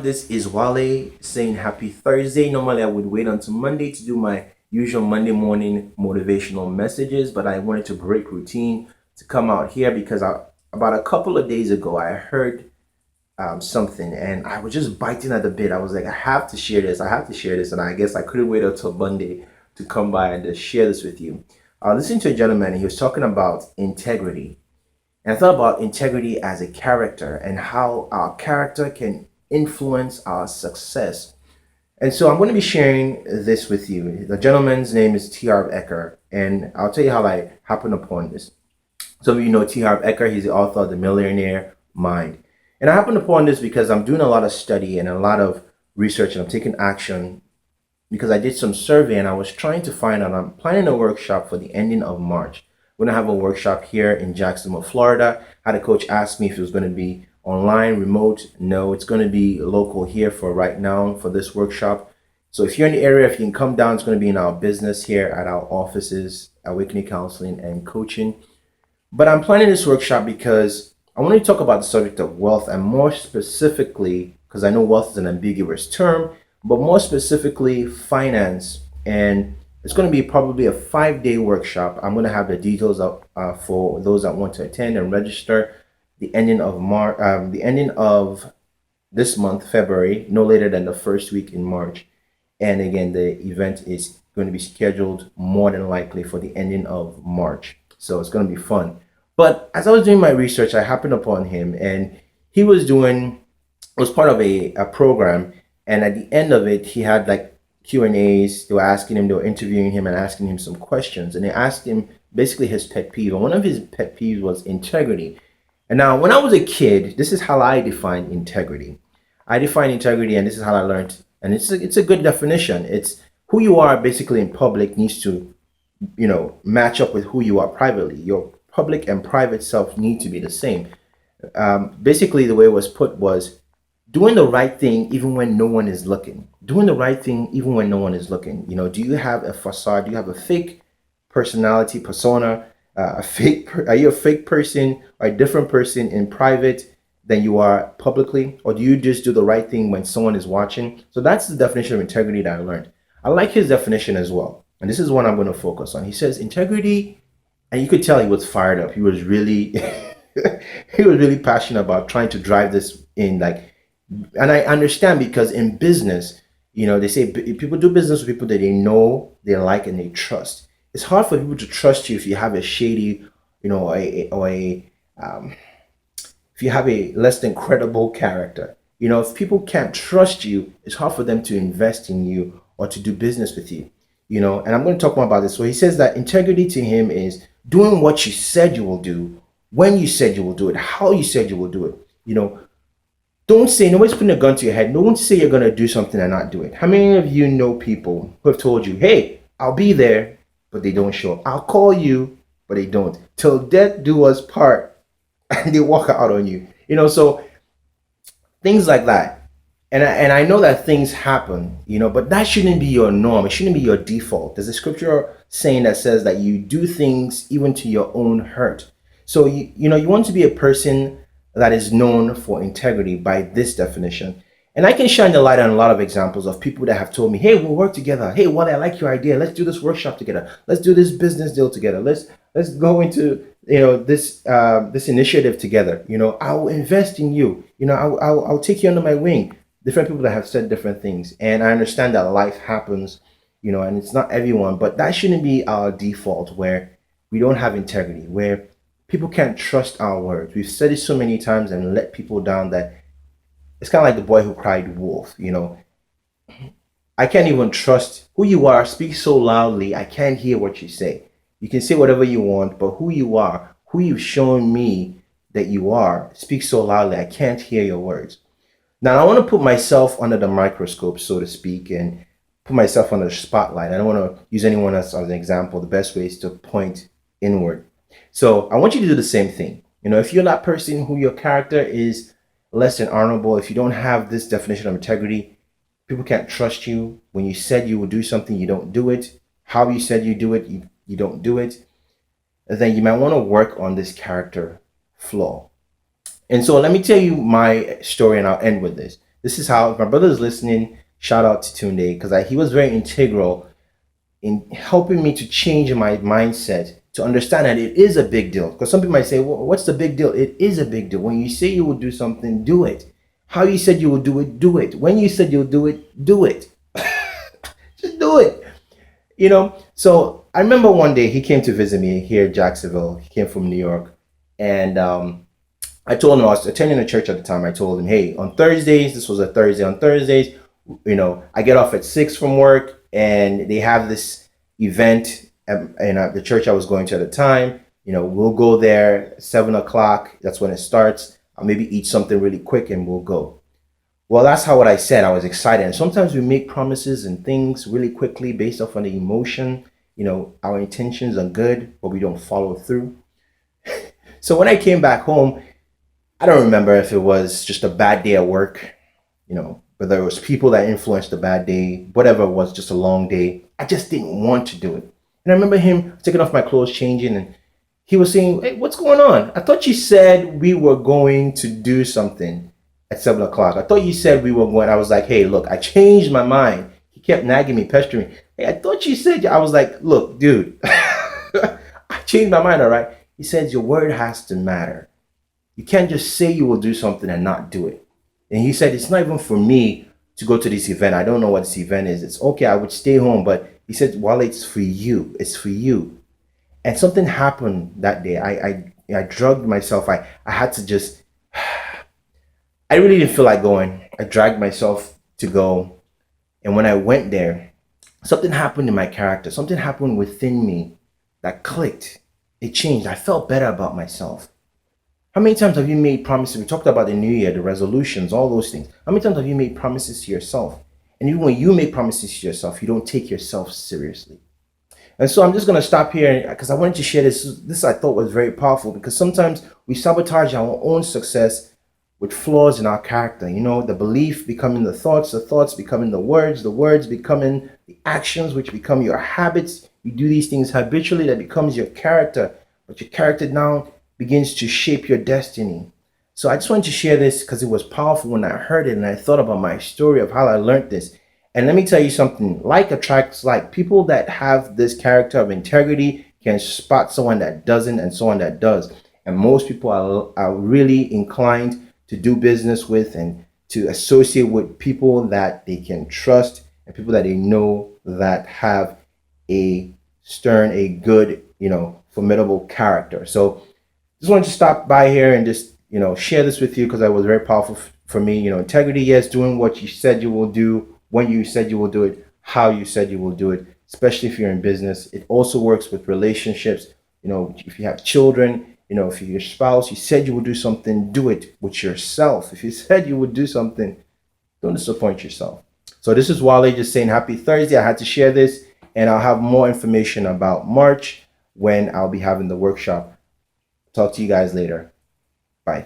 This is Wale saying happy Thursday. Normally, I would wait until Monday to do my usual Monday morning motivational messages, but I wanted to break routine to come out here because about a couple of days ago, I heard something and I was just biting at the bit. I was like, I have to share this. I have to share this. And I guess I couldn't wait until Monday to come by and just share this with you. I was listening to a gentleman and he was talking about integrity. And I thought about integrity as a character and how our character can influence our success. And so I'm going to be sharing this with you. The gentleman's name is T. Harv Eker, and I'll tell you how I happened upon this. Some of you know T. Harv Eker, he's the author of The Millionaire Mind. And I happened upon this because I'm doing a lot of study and a lot of research, and I'm taking action because I did some survey and I was trying to find out. I'm planning a workshop for the ending of March. We're going to have a workshop here in Jacksonville, Florida. Had a coach ask me if it was going to be online, remote. No, it's going to be local here for right now for this workshop. So if you're in the area, if you can come down, it's going to be in our business here at our offices, Awakening Counseling and Coaching. But I'm planning this workshop because I want to talk about the subject of wealth, and more specifically, because I know wealth is an ambiguous term, but more specifically, finance. And it's going to be probably a 5-day workshop. I'm going to have the details up for those that want to attend and register. The ending of the ending of this month, February, no later than the first week in March. And again, the event is going to be scheduled more than likely for the ending of March. So it's going to be fun. But as I was doing my research, I happened upon him, and he was part of a program. And at the end of it, he had like Q&As. They were interviewing him and asking him some questions. And they asked him basically his pet peeve. And one of his pet peeves was integrity. And now, when I was a kid, this is how I define integrity. I define integrity, and this is how I learned. And it's a good definition. It's who you are basically in public needs to, match up with who you are privately. Your public and private self need to be the same. Basically, the way it was put was doing the right thing even when no one is looking. Doing the right thing even when no one is looking. Do you have a facade? Do you have a fake personality, persona? Are you a fake person or a different person in private than you are publicly? Or do you just do the right thing when someone is watching? So that's the definition of integrity that I learned. I like his definition as well. And this is what I'm going to focus on. He says integrity, and you could tell he was fired up. He was really he was really passionate about trying to drive this in, like, and I understand because in business, they say people do business with people that they know, they like, and they trust. It's hard for people to trust you if you have a shady, or if you have a less than credible character. If people can't trust you, it's hard for them to invest in you or to do business with you. And I'm going to talk more about this. So he says that integrity to him is doing what you said you will do, when you said you will do it, how you said you will do it. Don't say, nobody's putting a gun to your head. Don't say you're going to do something and not do it. How many of you know people who have told you, hey, I'll be there, but they don't show up? I'll call you, but they don't. Till death do us part, and they walk out on you. So things like that. And I know that things happen, but that shouldn't be your norm. It shouldn't be your default. There's a scripture saying that says that you do things even to your own hurt. So you want to be a person that is known for integrity by this definition. And I can shine the light on a lot of examples of people that have told me, hey, we'll work together. Hey, Wally, I like your idea. Let's do this workshop together. Let's do this business deal together. Let's go into this initiative together. I will invest in you. I'll take you under my wing. Different people that have said different things, and I understand that life happens, and it's not everyone, but that shouldn't be our default where we don't have integrity, where people can't trust our words. We've said it so many times and let people down that it's kind of like the boy who cried wolf. I can't even trust who you are. Speak so loudly, I can't hear what you say. You can say whatever you want, but who you are, who you've shown me that you are, speak so loudly, I can't hear your words. Now, I want to put myself under the microscope, so to speak, and put myself under the spotlight. I don't want to use anyone else as an example. The best way is to point inward. So I want you to do the same thing. If you're that person who your character is less than honorable, if you don't have this definition of integrity, people can't trust you. When you said you would do something, you don't do it. How you said you do it, you don't do it. Then you might want to work on this character flaw. And so let me tell you my story, and I'll end with this. This is how, if my brother is listening, shout out to Tunde, because he was very integral in helping me to change my mindset to understand that it is a big deal. Because some people might say, well, what's the big deal? It is a big deal. When you say you will do something, do it. How you said you will do it, do it. When you said you'll do it, do it. Just do it. So I remember one day he came to visit me here in Jacksonville. He came from New York. And I told him, I was attending a church at the time. I told him, hey, on Thursdays, this was a Thursday, on Thursdays, I get off at 6 from work, and they have this event at the church I was going to at the time. We'll go there 7 o'clock. That's when it starts. I'll maybe eat something really quick and we'll go. Well, that's how what I said. I was excited. And sometimes we make promises and things really quickly based off on the emotion. Our intentions are good, but we don't follow through. So when I came back home, I don't remember if it was just a bad day at work, whether it was people that influenced the bad day, whatever it was, just a long day. I just didn't want to do it. And I remember him taking off my clothes, changing, and he was saying, hey, what's going on? I thought you said we were going to do something at 7 o'clock. I thought you said we were going. I was like, hey, look, I changed my mind. He kept nagging me, pestering me. Hey, I thought you said, I was like, look, dude, I changed my mind, all right? He said, your word has to matter. You can't just say you will do something and not do it. And he said, it's not even for me to go to this event. I don't know what this event is. It's okay, I would stay home. But he said, well, it's for you. It's for you. And something happened that day. I drugged myself. I had to just, I really didn't feel like going. I dragged myself to go. And when I went there, something happened in my character. Something happened within me that clicked. It changed. I felt better about myself. How many times have you made promises? We talked about the new year, the resolutions, all those things. How many times have you made promises to yourself? And even when you make promises to yourself, you don't take yourself seriously. And so I'm just going to stop here because I wanted to share this. This I thought was very powerful because sometimes we sabotage our own success with flaws in our character. The belief becoming the thoughts becoming the words becoming the actions, which become your habits. You do these things habitually, that becomes your character. But your character now begins to shape your destiny. So I just wanted to share this because it was powerful when I heard it and I thought about my story of how I learned this. And let me tell you something, like attracts like. People that have this character of integrity can spot someone that doesn't and someone that does. And most people are really inclined to do business with and to associate with people that they can trust and people that they know that have a good, formidable character. So just wanted to stop by here and just, share this with you because that was very powerful for me. Integrity, yes, doing what you said you will do, when you said you will do it, how you said you will do it, especially if you're in business. It also works with relationships. If you have children, if you're your spouse, you said you would do something, do it with yourself. If you said you would do something, don't disappoint yourself. So this is Wale just saying happy Thursday. I had to share this, and I'll have more information about March when I'll be having the workshop. Talk to you guys later. Bye.